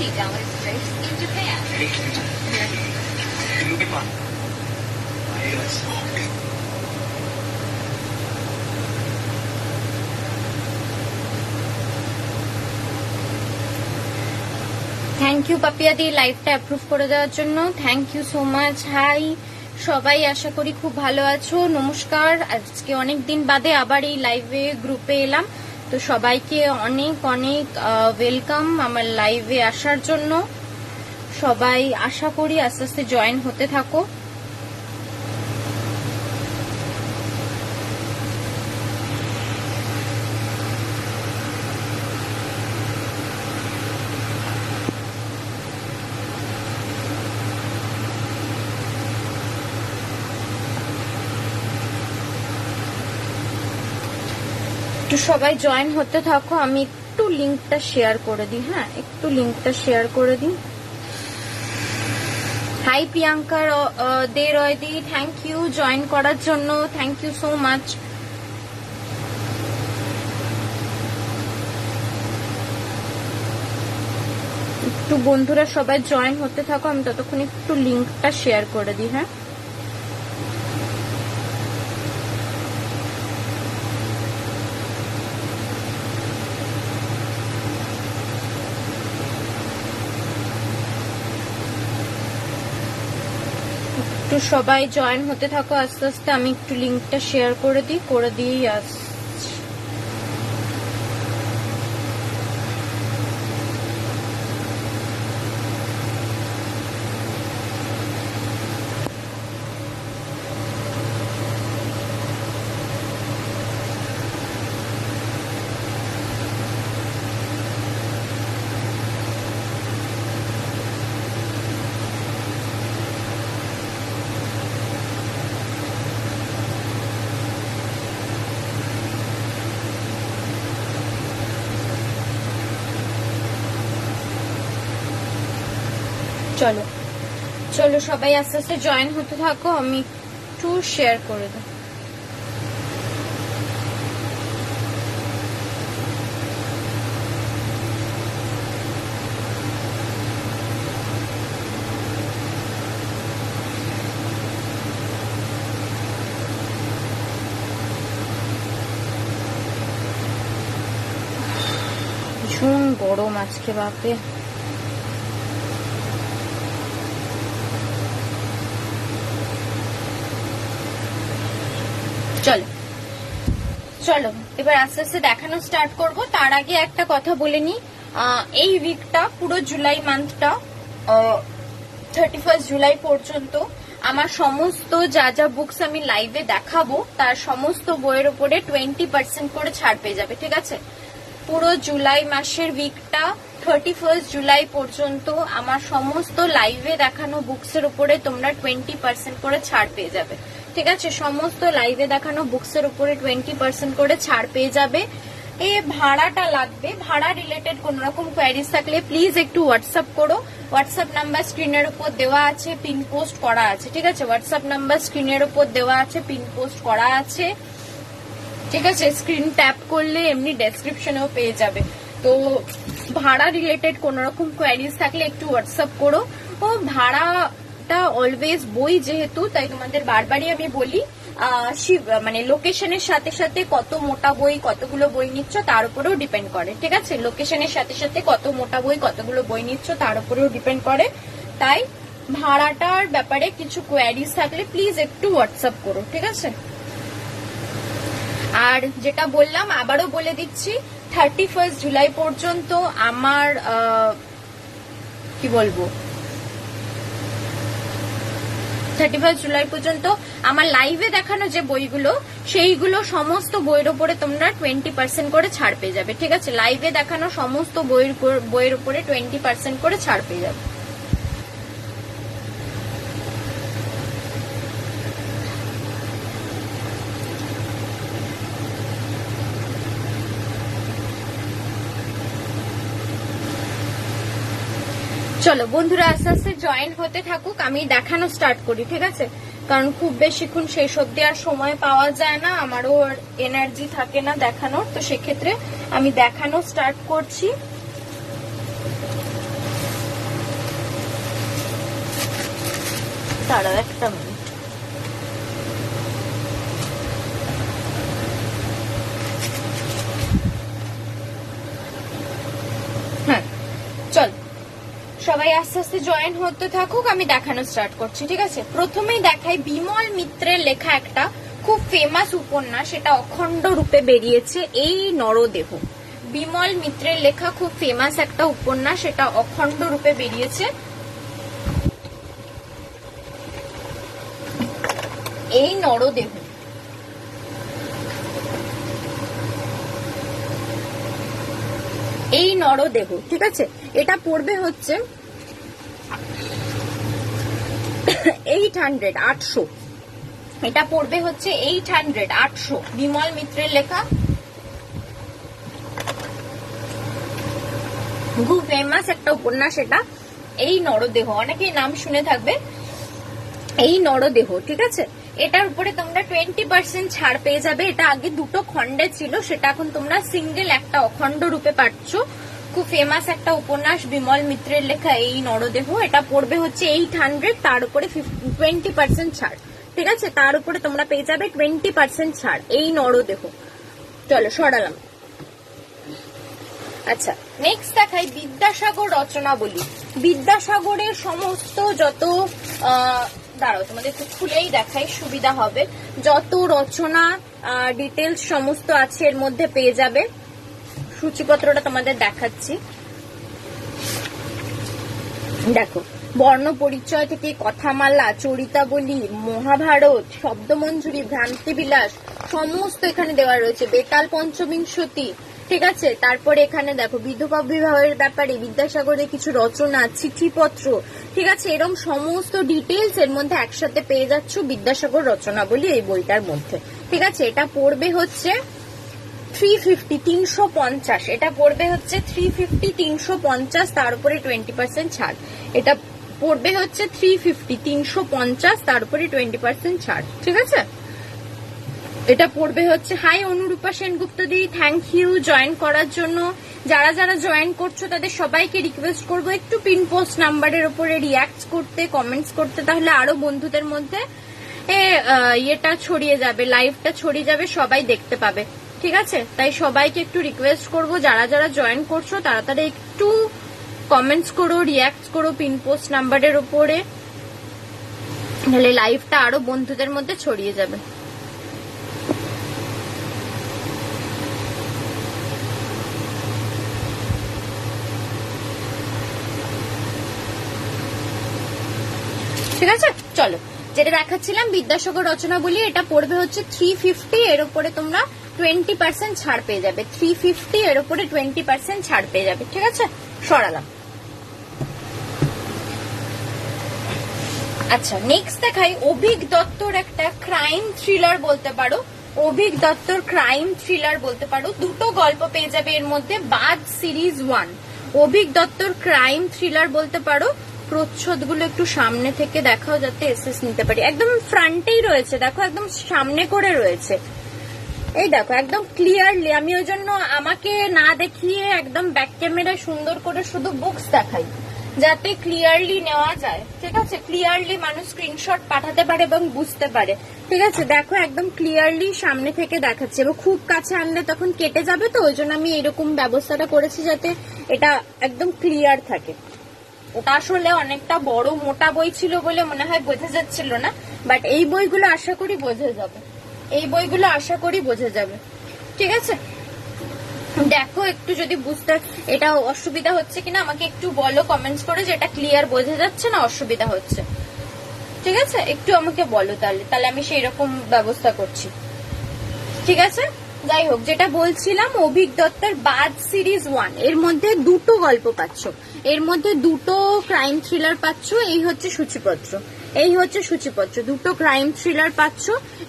straight in Japan. Thank you পাপিয়াদি লাইভটা approve করে দেওয়ার জন্য, thank you so much. Hi সবাই, আশা করি খুব ভালো আছো। নমস্কার, আজকে অনেক দিন বাদে আবার এই লাইভে গ্রুপে এলাম, তো সবাইকে অনেক অনেক ওয়েলকাম আমার লাইভে আসার জন্য। সবাই আশা করি আস্তে আস্তে জয়েন হতে থাকো। একটু সবাই জয়েন হতে থাকো, আমি একটু লিঙ্কটা শেয়ার করে দিই। হ্যাঁ, একটু লিঙ্কটা শেয়ার করে দিই। হাই প্রিয়াঙ্কা দে রয়দি, থ্যাংক ইউ জয়েন করার জন্য, থ্যাংক ইউ সো মাচ। একটু বন্ধুরা সবাই জয়েন হতে থাকো, আমি ততক্ষণ একটু লিঙ্কটা শেয়ার করে দিই। হ্যাঁ, একটু সবাই জয়েন হতে থাকো আস্তে আস্তে, আমি একটু লিঙ্কটা শেয়ার করে দিই আসছি। চলো চলো সবাই আস্তে আস্তে জয়েন হতে থাকো, আমি একটু শেয়ার করে দেব। ভীষণ গরম আজকে বাপে। চলো চলো এবার আস্তে আস্তে দেখানো স্টার্ট করব। তার আগে একটা কথা বলে নি, এই উইকটা পুরো জুলাই মান্থটা 31 জুলাই পর্যন্ত আমার সমস্ত যা যা বুকস আমি লাইভে দেখাবো তার সমস্ত বইয়ের উপরে 20% করে ছাড় পেয়ে যাবে। ঠিক আছে, পুরো জুলাই মাসের উইকটা 31 জুলাই পর্যন্ত আমার সমস্ত লাইভে দেখানো বুকসের উপরে তোমরা 20% করে ছাড় পেয়ে যাবে। ঠিক আছে, সমস্ত লাইভে দেখানো বুকসের উপরে 20% করে ছাড় পেয়ে যাবে। এই ভাড়াটা লাগবে, ভাড়া রিলেটেড কোন রকম কোয়ারিজ থাকলে প্লিজ একটু হোয়াটসঅ্যাপ করো। হোয়াটসঅ্যাপ নাম্বার স্ক্রিনের উপর দেওয়া আছে, পিন পোস্ট করা আছে। ঠিক আছে, হোয়াটসঅ্যাপ নাম্বার স্ক্রিনের উপর দেওয়া আছে, পিন পোস্ট করা আছে। ঠিক আছে, স্ক্রিন ট্যাপ করলে এমনি ডেসক্রিপশনেও পেয়ে যাবে। তো ভাড়া রিলেটেড কোন রকম কোয়ারিজ থাকলে একটু হোয়াটসঅ্যাপ করো। ও ভাড়াটা অলওয়েজ বই যেহেতু, তাই তোমাদের বারবারই আমি বলি মানে লোকেশনের সাথে সাথে কত মোটা বই কতগুলো বই নিচ্ছ তার উপরেও ডিপেন্ড করে। ঠিক আছে, লোকেশনের সাথে সাথে কত মোটা বই কতগুলো বই নিচ্ছ তার উপরেও ডিপেন্ড করে। তাই ভাড়াটার ব্যাপারে কিছু কোয়ারিজ থাকলে প্লিজ একটু হোয়াটসঅ্যাপ করো। ঠিক আছে, আর যেটা বললাম আবারও বলে দিচ্ছি, 31 জুলাই পর্যন্ত আমার কি বলবো 31 জুলাই পর্যন্ত আমার লাইভে দেখানো যে বইগুলো সেইগুলো সমস্ত বইয়ের উপরে তোমরা 20% করে ছাড় পেয়ে যাবে। ঠিক আছে, লাইভে দেখানো সমস্ত বইয়ের উপরে 20% করে ছাড় পেয়ে যাবে। চলো বন্ধুরা আস্তে আস্তে জয়েন হতে থাকুক, আমি দেখানো স্টার্ট করি। ঠিক আছে, কারণ খুব বেশিক্ষণ শেষ অব্দি আর সময় পাওয়া যায় না, আমারও এনার্জি থাকে না দেখানোর, তো সেক্ষেত্রে আমি দেখানো স্টার্ট করছি। দাঁড়াও একটা মিনিট। হ্যাঁ চল, সবাই আস্তে আস্তে জয়েন হতে থাকুক, আমি দেখানো স্টার্ট করছি। ঠিক আছে, প্রথমেই দেখাই বিমল মিত্রের লেখা একটা খুব ফেমাস উপন্যাস, সেটা অখণ্ড রূপে বেরিয়েছে, এই নরদেহ। বিমল মিত্রের লেখা খুব ফেমাস একটা উপন্যাস, সেটা অখণ্ড রূপে বেরিয়েছে, এই নরদেহ। এই নরদেহ, ঠিক আছে, এটা পড়বে হচ্ছে 800 800, এটা পড়বে হচ্ছে 800 800, বিমল মিত্রের লেখা, খুব ফেমাস একটা উপন্যাস এটা, এই নরদেহ। অনেকেই নাম শুনে থাকবে, এই নরদেহ। ঠিক আছে, এটার উপরে তোমরা 20% ছাড় পেয়ে যাবে। এটা আগে দুটো খণ্ডে ছিল, সেটা এখন তোমরা সিঙ্গেল একটা অখণ্ড রূপে পাচ্ছ। খুব ফেমাস একটা উপন্যাস, বিমল মিত্রের লেখা এই নরদেহ। এটা পড়বে হচ্ছে 800, তার উপরে 20% ছাড়। ঠিক আছে, তার উপরে তোমরা পেয়ে যাবে 20% ছাড়, এই নরদেহ। চলো সরালাম। আচ্ছা, নেক্সট দেখাই বিদ্যাসাগর রচনাবলী। বিদ্যাসাগরের সমস্ত যত দাঁড়াও তোমাদের একটু খুলেই দেখাই, সুবিধা হবে। যত রচনা ডিটেলস সমস্ত আছে এর মধ্যে পেয়ে যাবে। সূচিপত্রটা তোমাদের দেখাচ্ছি, দেখো। বর্ণ পরিচয় থেকে কথামালা, চরিতাবলী, মহাভারত, শব্দমঞ্জুরি, ভ্রান্তিবিলাস সমস্ত এখানে দেওয়া রয়েছে। বেতাল পঞ্চবিংশতি, ঠিক আছে। তারপরে এখানে দেখো বিধবা বিবাহের ব্যাপারে বিদ্যাসাগরের কিছু রচনা, চিঠিপত্র, ঠিক আছে। এরকম সমস্ত ডিটেলস এর মধ্যে একসাথে পেয়ে যাচ্ছ বিদ্যাসাগর রচনাবলী এই বইটার মধ্যে। ঠিক আছে, এটা পড়বে হচ্ছে 350 350, এটা পড়বে হচ্ছে 350 350, তার উপরে 20% ছাড়। এটা পড়বে হচ্ছে 350 350, তার উপরে 20% ছাড়। ঠিক আছে, এটা পড়বে হচ্ছে। Hi Anurupa Sengupta di, thank you join করার জন্য। যারা যারা জয়েন করছো তাদের সবাইকে রিকোয়েস্ট করবো একটু পিন পোস্ট নাম্বারের উপরে রিয়াক্ট করতে, কমেন্টস করতে, তাহলে আরো বন্ধুদের মধ্যে ইয়েটা ছড়িয়ে যাবে, লাইভটা ছড়িয়ে যাবে, সবাই দেখতে পাবে। ঠিক আছে, তাই সবাইকে একটু রিকোয়েস্ট করবো যারা যারা জয়েন করছো তাড়াতাড়ি একটু কমেন্টস করো, রিয়াক্ট করো পিন পোস্ট নাম্বারের উপরে, তাহলে লাইভটা আরো বন্ধুদের মধ্যে ছড়িয়ে যাবে। ঠিক আছে, চলো যেটা দেখাচ্ছিলাম বিদ্যাসাগর রচনাবলী, এটা পড়বে হচ্ছে 350, এর উপরে তোমরা 20% ছাড় পেয়ে যাবে। 350 এর উপরে 20% ছাড় পেয়ে যাবে। ঠিক আছে, সরালাম। আচ্ছা, নেক্সট দেখাই অভিক দত্তর একটা ক্রাইম থ্রিলার বলতে পারো, অভিক দত্তর ক্রাইম থ্রিলার বলতে পারো। দুটো গল্প পেয়ে যাবে এর মধ্যে, বাদ সিরিজ 1, অভিক দত্তর ক্রাইম থ্রিলার বলতে পারো। প্রচ্ছদ গুলো একটু সামনে থেকে দেখাও যাতে এসএস নিতে পারি। একদম ফ্রন্টেই রয়েছে, দেখো একদম সামনে করে রয়েছে, এই দেখো একদম ক্লিয়ারলি। আমি ওই জন্য আমাকে না দেখিয়ে একদম ব্যাক ক্যামেরায় সুন্দর করে শুধু বুকস দেখাই, যাতে ক্লিয়ারলি নেওয়া যায়। ঠিক আছে, ক্লিয়ারলি মানুষ স্ক্রিনশট পাঠাতে পারে এবং বুঝতে পারে। ঠিক আছে, দেখো একদম ক্লিয়ারলি সামনে থেকে দেখাচ্ছে, এবং খুব কাছে আনলে তখন কেটে যাবে, তো ওই জন্য আমি এরকম ব্যবস্থাটা করেছি যাতে এটা একদম ক্লিয়ার থাকে। ওটা আসলে অনেকটা বড় মোটা বই ছিল বলে মনে হয় বোঝা যাচ্ছিল না, বাট এই বইগুলো আশা করি বোঝা যাবে, এই বইগুলো আশা করি বোঝা যাবে। ঠিক আছে, দেখো একটু যদি বুঝতে এটা অসুবিধা হচ্ছে কিনা আমাকে একটু বলো কমেন্টস করে, যে এটা ক্লিয়ার বোঝা যাচ্ছে না অসুবিধা হচ্ছে। ঠিক আছে, একটু আমাকে বলো, তাহলে আমি সেই রকম ব্যবস্থা করছি। ঠিক আছে, যাই হোক, যেটা বলছিলাম অভিক দত্তের বাদ সিরিজ 1, এর মধ্যে দুটো গল্প পাচ্ছ, এর মধ্যে দুটো ক্রাইম থ্রিলার পাচ্ছ। এই হচ্ছে সূচিপত্র, এই হচ্ছে সূচিপত্র, দুটো ক্রাইম থ্রিলার পাচ্ছ।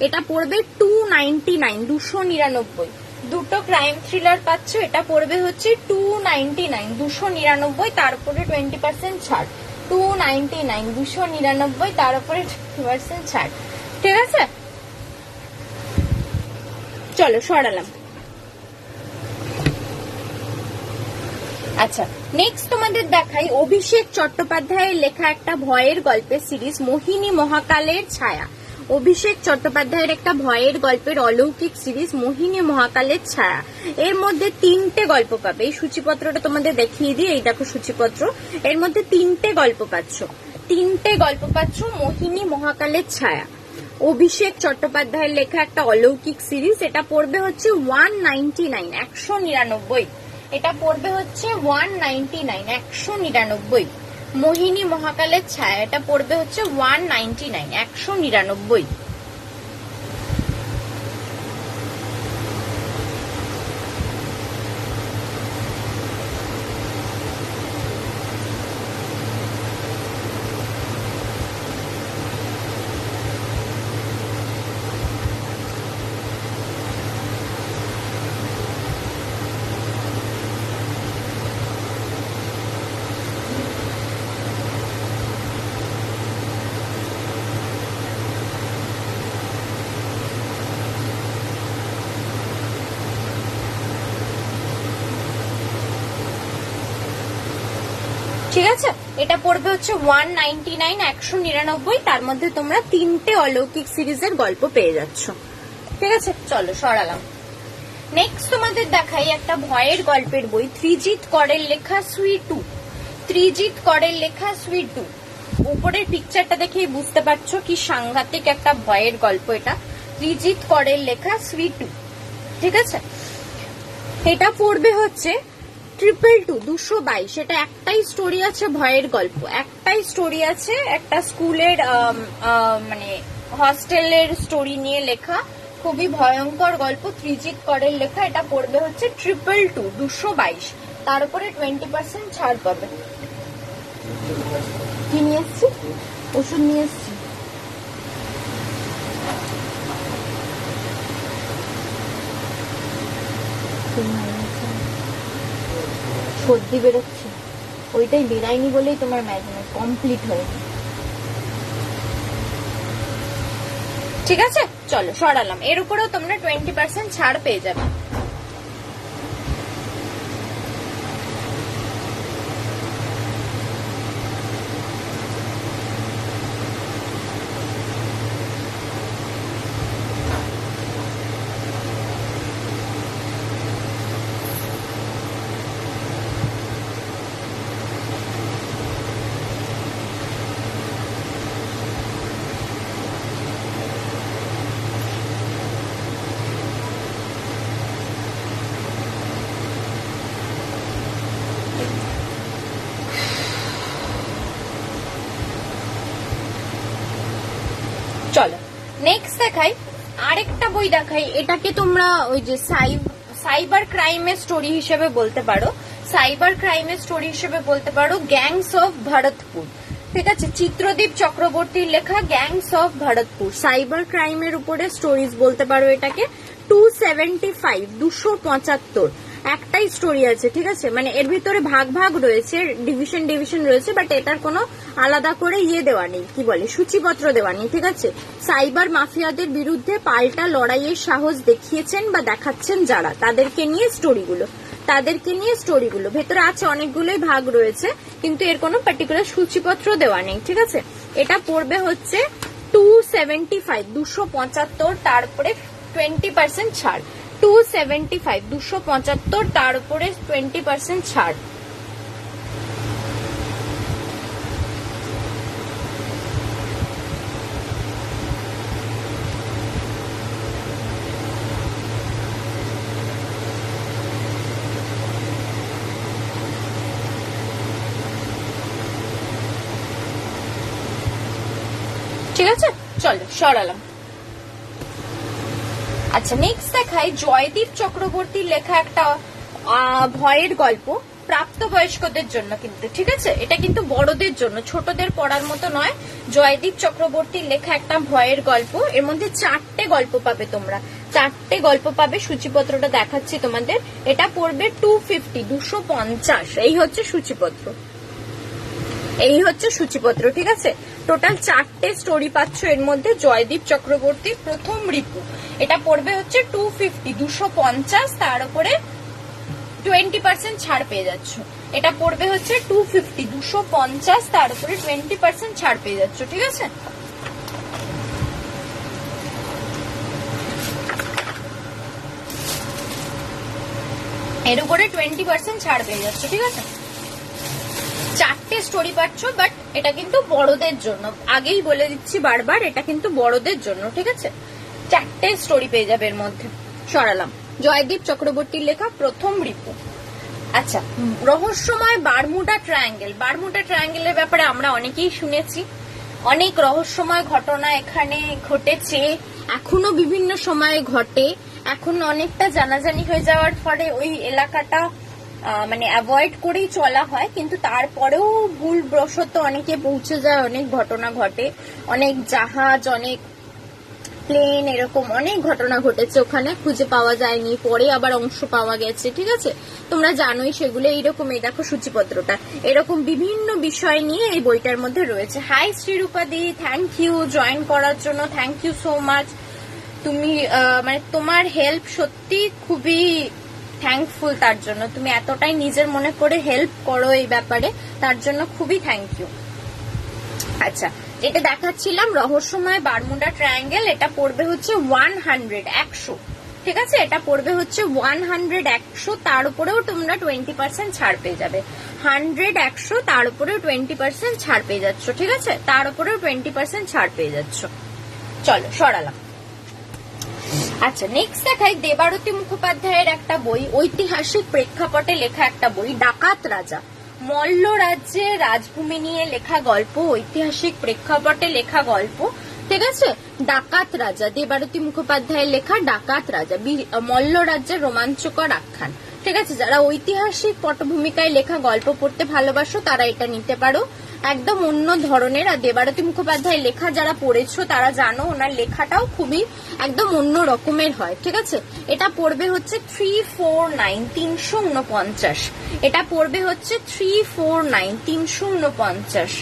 এটা পড়বে 299, 299। দুটো ক্রাইম থ্রিলার পাচ্ছ, এটা পড়বে হচ্ছে 299, 299, তার উপরে 20% ছাড়। 299, 299, তার উপরে 20% ছাড়। ঠিক আছে, চলো সরালাম। আচ্ছা, নেক্সট তোমাদের দেখাই অভিষেক চট্টোপাধ্যায়ের লেখা একটা ভয়ের গল্পের সিরিজ মোহিনী মহাকালের ছায়া। অভিষেক চট্টোপাধ্যায়ের একটা ভয়ের গল্পের অলৌকিক সিরিজ মোহিনী মহাকালের ছায়া। এর মধ্যে 3টে গল্প পাবে। এই সূচিপত্রটা তোমাদের দেখিয়ে দিই, এই দেখো সূচিপত্র। এর মধ্যে 3টে গল্প পাচ্ছ, 3টে গল্প পাচ্ছ মোহিনী মহাকালের ছায়া। অভিষেক চট্টোপাধ্যায়ের লেখা একটা অলৌকিক সিরিজ, এটা পড়বে হচ্ছে 199, 199। এটা পড়বে হচ্ছে 199, 199। মোহিনী মহাকালের ছায়া এটা পড়বে হচ্ছে 199, 199। ঠিক আছে, এটা পড়বে হচ্ছে 199, 199। তার মধ্যে তোমরা 3টে অলৌকিক সিরিজের গল্প পেয়ে যাচ্ছ। ঠিক আছে, চলো সরালাম। নেক্সট তোমাদের দেখাই একটা ভয়ের গল্পের বই, ত্রিজিৎ করের লেখা সুইট 2। ত্রিজিৎ করের লেখা সুইট 2। উপরের পিকচারটা দেখেই বুঝতে পারছো কি সাংঘাতিক একটা ভয়ের গল্প এটা। ত্রিজিৎ করের লেখা সুইট 2। ঠিক আছে, এটা পড়বে হচ্ছে 222, 222। এটা একটাই স্টোরি আছে, ভয়ের গল্প একটাই স্টোরি আছে, একটা স্কুলের মানে হস্টেলের স্টোরি নিয়ে লেখা, খুবই ভয়ঙ্কর গল্প। ত্রিজিৎ করের লেখা, এটা পড়বে হচ্ছে 222, 222। তার উপরে 20% ছাড় পাবে। কি নিয়ে এসছি? ওষুধ নিয়ে এসছি। সর্দি বেরোচ্ছে, ওইটাই বেরায়নি বলেই তোমার ম্যাজমেন্ট কমপ্লিট হয়নি। ঠিক আছে, চলো সরালাম। এর উপরেও তোমরা 20% ছাড় পেয়ে যাবে। চলো নেক্সট দেখাই, আরেকটা বই দেখাই। এটাকে তোমরা ওই যে সাইবার ক্রাইমের স্টোরি হিসেবে বলতে পারো, সাইবার ক্রাইমের স্টোরি হিসেবে বলতে পারো, গ্যাংস অফ ভরতপুর। ঠিক আছে, চিত্রদীপ চক্রবর্তীর লেখা গ্যাংস অফ ভরতপুর। সাইবার ক্রাইমের উপরে স্টোরিজ বলতে পারো এটাকে। 275, 275 একটাই স্টোরি আছে। ঠিক আছে, মানে এর ভিতরে ভাগ ভাগ রয়েছে, ডিভিশন রয়েছে, বাট এটার কোনো আলাদা করে দেওয়া নেই, কি বলে সূচিপত্র দেওয়া নেই। ঠিক আছে, সাইবার মাফিয়াদের বিরুদ্ধে পাল্টা লড়াইয়ের সাহস দেখিয়েছেন বা দেখাচ্ছেন যারা, তাদেরকে নিয়ে স্টোরিগুলো ভেতরে আছে। অনেকগুলোই ভাগ রয়েছে, কিন্তু এর কোনো পার্টিকুলার সূচিপত্র দেওয়া নেই। ঠিক আছে, এটা পড়বে হচ্ছে 275, 275। তারপরে 20% ছাড়। 275, 275। তার উপরে 20% ছাড়। ঠিক আছে, চলো সরালাম। আচ্ছা, নেক্সট দেখাই জয়দীপ চক্রবর্তীর লেখা একটা ভয়ের গল্প, প্রাপ্তবয়স্কদের জন্য কিন্তু। ঠিক আছে, এটা কিন্তু বড়দের জন্য, ছোটদের পড়ার মতো নয়। জয়দীপ চক্রবর্তীর লেখা একটা ভয়ের গল্প। এর মধ্যে 4টে গল্প পাবে তোমরা, 4টে গল্প পাবে। সূচিপত্রটা দেখাচ্ছি তোমাদের। এটা পড়বে 250, 250। এই হচ্ছে সূচিপত্র। ঠিক আছে, টোটাল 4টে স্টোরি পাচ্ছ এর মধ্যে। জয়দীপ চক্রবর্তী প্রথম রিপু, এটা পড়বে হচ্ছে 250, 250। তার উপরে 20% ছাড় পেয়ে যাচ্ছ। এটা পড়বে হচ্ছে 250, 250, তার উপরে 20% ছাড় পেয়ে যাচ্ছ, ঠিক আছে। এর উপরে 20% ছাড় পেয়ে যাচ্ছে, ঠিক আছে। 4টে স্টোরি পাচ্ছ, বাট এটা কিন্তু বড়দের জন্য, আগেই বলে দিচ্ছি বারবার, এটা কিন্তু বড়দের জন্য, ঠিক আছে। 4টে স্টোরি পেয়ে যাবে এর মধ্যে। সরালাম। জয়দীপ চক্রবর্তীর লেখা প্রথম রিপু। আচ্ছা, রহস্যময় বারমুডা ট্রায়াঙ্গেল। বারমুডা ট্রায়াঙ্গেলের ব্যাপারে আমরা অনেকেই শুনেছি, অনেক রহস্যময় ঘটনা এখানে ঘটেছে, এখনো বিভিন্ন সময়ে ঘটে। এখন অনেকটা জানাজানি হয়ে যাওয়ার ফলে ওই এলাকাটা মানে অ্যাভয়েড করেই চলা হয়, কিন্তু তারপরেও ভুলবশত অনেকে পৌঁছে যায়, অনেক ঘটনা ঘটে, অনেক জাহাজ, অনেক প্লেন, এরকম অনেক ঘটনা ঘটেছে ওখানে, খুঁজে পাওয়া যায়নি, পরে আবার অংশ পাওয়া গেছে, ঠিক আছে। তোমরা জানোই সেগুলো। এইরকম, এই দেখো সূচিপত্রটা, এরকম বিভিন্ন বিষয় নিয়ে এই বইটার মধ্যে রয়েছে। হাই শ্রীরূপা দি, থ্যাংক ইউ জয়েন করার জন্য, থ্যাংক ইউ সো মাচ। তুমি মানে তোমার হেল্প সত্যি খুবই থ্যাঙ্কফুল, তার জন্য তুমি এতটাই নিজের মনে করে হেল্প করো এই ব্যাপারে, তার জন্য খুবই থ্যাংক ইউ। আচ্ছা, এটা দেখাচ্ছিলাম রহস্যময় বারমুডা ট্রায়াঙ্গেল, এটা পড়বে হচ্ছে 100, ঠিক আছে। এটা পড়বে হচ্ছে 100, তার উপরেও তোমরা 20% ছাড় পেয়ে যাবে। 100, তার উপরেও 20% ছাড় পেয়ে যাচ্ছ, ঠিক আছে। তার উপরেও 20% ছাড় পেয়ে যাচ্ছ। চলো সরালাম। আচ্ছা, নেক্সট দেখাই দেবারতী মুখোপাধ্যায়ের একটা বই, ঐতিহাসিক প্রেক্ষাপটে লেখা একটা বই, ডাকাত রাজা। মল্ল রাজ্যের রাজভূমি নিয়ে লেখা গল্প, ঐতিহাসিক প্রেক্ষাপটে লেখা গল্প, ঠিক আছে। ডাকাত রাজা, দেবারতী মুখোপাধ্যায়ের লেখা ডাকাত রাজা, মল্ল রাজ্যের রোমাঞ্চকর আখ্যান, ঠিক আছে। যারা ঐতিহাসিক পটভূমিকায় লেখা গল্প পড়তে ভালোবাসো তারা এটা নিতে পারো, একদম অন্য ধরনের। আর দেবারতী মুখোপাধ্যায়ের লেখা যারা পড়েছো তারা জানো ওনার লেখাটাও খুবই একদম অন্য রকমের হয়, ঠিক আছে। এটা পড়বে হচ্ছে 349, 349। এটা পড়বে হচ্ছে 349, 349।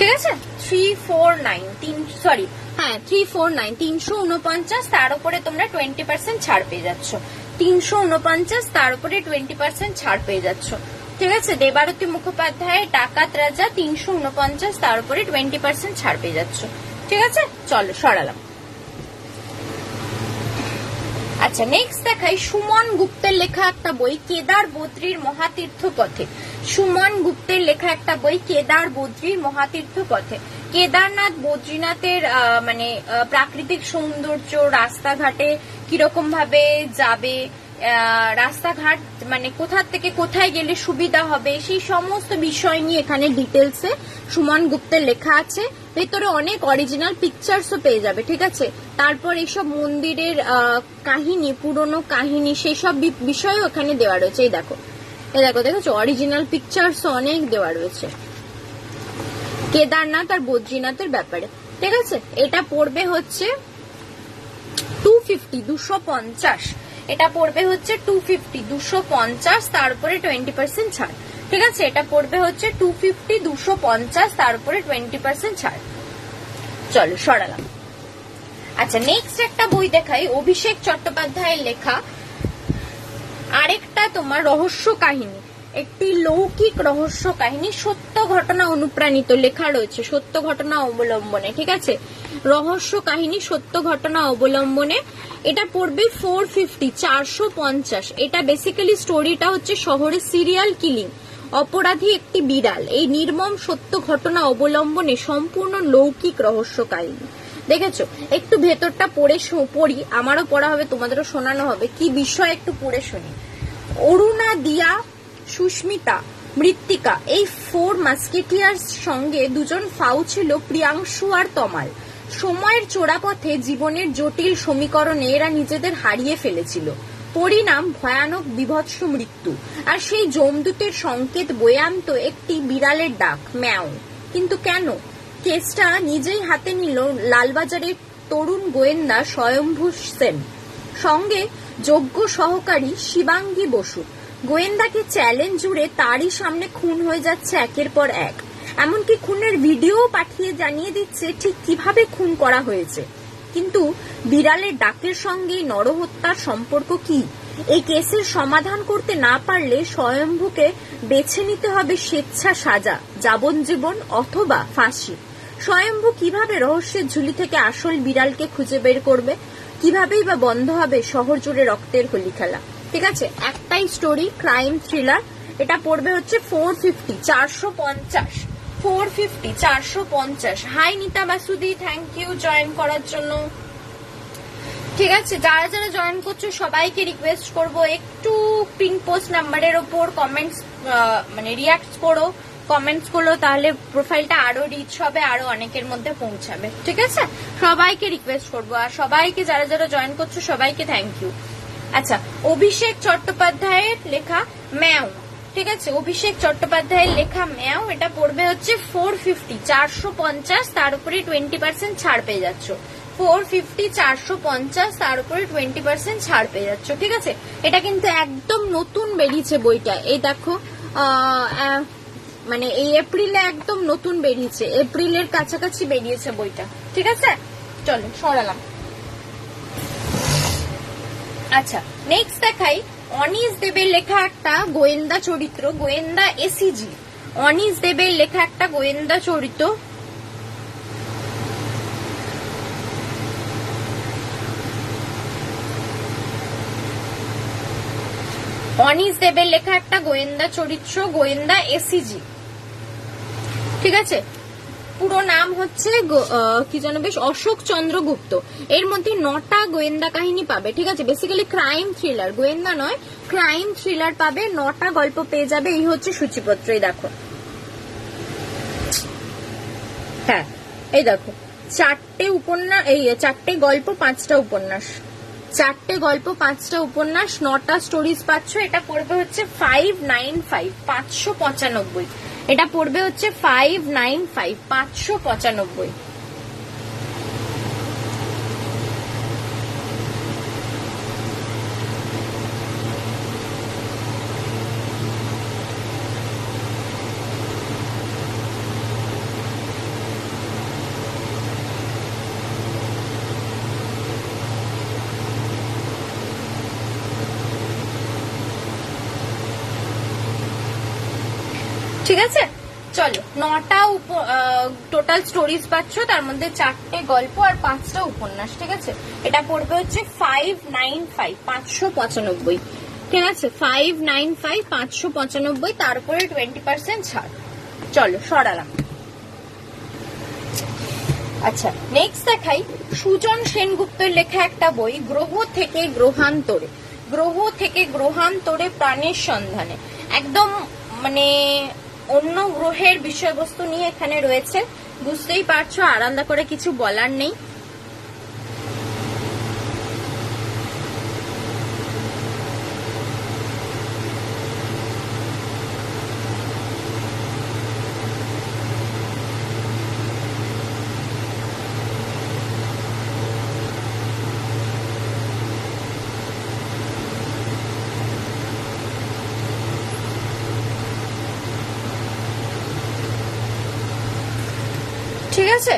ঠিক আছে, 349, 349, তার উপরে তোমরা 20% ছাড় পেয়ে যাচ্ছ। 349, তার উপরে 20% ছাড় পেয়ে যাচ্ছ, ঠিক আছে। দেবারতী মুখোপাধ্যায়ের ডাকাত রাজা, 349, তার উপরে 20% ছাড় পেয়ে যাচ্ছ, ঠিক আছে। চলো সরালাম। আচ্ছা, নেক্সট দেখাই সুমন গুপ্তের লেখা একটা বই, কেদার বদ্রীর মহাতীর্থ পথে। সুমন গুপ্তের লেখা একটা বই, কেদার বদ্রীর মহাতীর্থ পথে। কেদারনাথ বদ্রীনাথের মানে প্রাকৃতিক সৌন্দর্য, রাস্তাঘাটে কিরকম ভাবে যাবে, রাস্তাঘাট মানে কোথা থেকে কোথায় গেলে সুবিধা হবে, সেই সমস্ত বিষয় নিয়ে এখানে ডিটেলসে সুমন গুপ্তের লেখা আছে। ভেতরে অনেক অরিজিনাল পিকচার্সও পেয়ে যাবে, ঠিক আছে। তারপর এইসব মন্দিরের কাহিনী, পুরনো কাহিনী, সেই সব বিষয়ও এখানে দেওয়া রয়েছে। এই দেখো, দেখেছো, অরিজিনাল পিকচার্স অনেক দেওয়া রয়েছে কেদারনাথ আর বদ্রীনাথের ব্যাপারে, ঠিক আছে। এটা পড়বে হচ্ছে 250, 250। এটা পড়বে হচ্ছে 250, 250, তার উপরে 20% ছাড়, ঠিক আছে। এটা পড়বে হচ্ছে 250, 250, তার উপরে 20% ছাড়। চলো সরালাম। আচ্ছা, নেক্সট একটা বই দেখাই, অভিষেক চট্টোপাধ্যায়ের লেখা আরেকটা তোমার রহস্য কাহিনী, একটি লৌকিক রহস্য কাহিনী, সত্য ঘটনা অনুপ্রাণিত লেখা রয়েছে, সত্য ঘটনা অবলম্বনে, ঠিক আছে। রহস্য কাহিনী সত্য ঘটনা অবলম্বনে। এটা পড়বে 450, 450। এটা বেসিক্যালি স্টোরিটা হচ্ছে শহরে সিরিয়াল কিলিং, অপরাধী একটি বিড়াল, এই নির্মম সত্য ঘটনা অবলম্বনে সম্পূর্ণ লৌকিক রহস্য কাহিনী। দেখেছো, একটু ভেতরটা পড়ি, আমারও পড়া হবে, তোমাদেরও শোনানো হবে। কি বিষয় একটু পড়ে শুনি। অরুণা, দিয়া, সুস্মিতা, মৃত্তিকা, এই 4 মাস্কেটিয়ার্স সঙ্গে 2জন ফাউ ছিল প্রিয়াংশু আর তমাল। সময়ের চোরাপথে জীবনের জটিল সমীকরণে এরা নিজেদের হারিয়ে ফেলেছিল। পরিণাম ভয়ানক বিভৎস মৃত্যু, আর সেই যমদূতের সংকেত বয়ে আনতো একটি বিড়ালের ডাক, ম্যাও। কিন্তু কেন? কেসটা নিজেই হাতে নিল লালবাজারের তরুণ গোয়েন্দা স্বয়ম্ভু সেন, সঙ্গে যোগ্য সহকারী শিবাঙ্গী বসু। গোয়েন্দাকে চ্যালেঞ্জ জুড়ে তারই সামনে খুন হয়ে যাচ্ছে একের পর এক, এমনকি খুনের ভিডিও পাঠিয়ে জানিয়ে দিচ্ছে ঠিক কিভাবে খুন করা হয়েছে। কিন্তু বিড়ালের ডাকের সঙ্গে নরহত্যার সম্পর্ক কি? এই কেসের সমাধান করতে না পারলে স্বয়ম্ভুকে বেছে নিতে হবে স্বেচ্ছা সাজা, যাবজ্জীবন অথবা ফাঁসি। স্বয়ম্ভু কিভাবে রহস্যের ঝুলি থেকে আসল বিড়ালকে খুঁজে বের করবে? কিভাবেই বা বন্ধ হবে শহর জুড়ে রক্তের হোলি খেলা? ঠিক আছে, একটাই স্টোরি, ক্রাইম থ্রিলার। এটা পড়বে হচ্ছে 450, 450, 450, 450। Hi Nita Masudi, thank you join করার জন্য। ঠিক আছে, যারা যারা জয়েন করছো সবাইকে রিকোয়েস্ট করব একটু পিন পোস্ট নাম্বারের ওপর কমেন্টস মানে রিয়াক্ট করো, কমেন্টস করো, তাহলে প্রোফাইলটা আরো রিচ হবে, আরো অনেকের মধ্যে পৌঁছাবে। ঠিক আছে, সবাইকে রিকোয়েস্ট করবো, আর সবাইকে যারা যারা জয়েন করছো সবাইকে থ্যাংক ইউ। আচ্ছা, অভিষেক চট্টোপাধ্যায়ের লেখা ম্যাও। ঠিক আছে, অভিষেক চট্টোপাধ্যায়ের লেখা ম্যাও, এটা পড়বে হচ্ছে 450, 450, তার উপরে 20% ছাড় পেয়ে যাচ্ছ। 450, 450, তার উপরে 20% ছাড় পেয়ে যাচ্ছ। ঠিক আছে, এটা কিন্তু একদম নতুন বেরিয়েছে বইটা। এই দেখো, মানে এই এপ্রিলে একদম নতুন বেরিয়েছে, এপ্রিলের কাছাকাছি বেরিয়েছে বইটা। ঠিক আছে, চলো সরালাম। আচ্ছা, নেক্সট দেখাই অনিশ দেবের লেখা একটা গোয়েন্দা চরিত্র, গোয়েন্দা এসিজি। অনিশ দেবের লেখা একটা গোয়েন্দা চরিত্র, অনিশ দেবের লেখা একটা গোয়েন্দা চরিত্র, গোয়েন্দা এসিজি। ঠিক আছে, পুরো নাম হচ্ছে কি যেন বেশ, অশোক চন্দ্রগুপ্ত। এর মধ্যে 9টা গোয়েন্দা কাহিনী পাবে। ঠিক আছে, বেসিক্যালি ক্রাইম থ্রিলার, গোয়েন্দা নয়, ক্রাইম থ্রিলার পাবে। 9টা গল্প পেয়ে যাবে। এই হচ্ছে সূচিপত্র, এই দেখো। হ্যাঁ, এই দেখো, 4টে উপন্যাস, এই 4টে গল্প, 5টা উপন্যাস, 4টে গল্প, 5টা উপন্যাস, 9টা স্টোরিজ পাচ্ছ। এটা পড়বে হচ্ছে 595, 595। এটা পড়বে হচ্ছে 595, 595। ঠিক আছে, চলো, 9টা টোটাল স্টোরিজ পাচ্ছ, তার মধ্যে 4টে গল্প আর 5টা উপন্যাস। ঠিক আছে, এটা পড়বে হচ্ছে 595, 595। ঠিক আছে, 595, 595, তার উপরে 20% ছাড়। চলো সরালাম। আচ্ছা, নেক্সট দেখাই সুজন সেনগুপ্তের লেখা একটা বই, গ্রহ থেকে গ্রহান্তরে। গ্রহ থেকে গ্রহান্তরে প্রাণের সন্ধানে। একদম মানে অন্য গ্রহের বিষয়বস্তু নিয়ে এখানে রয়েছে, বুঝতেই পারছো, আলাদা করে কিছু বলার নেই। ঠিক আছে,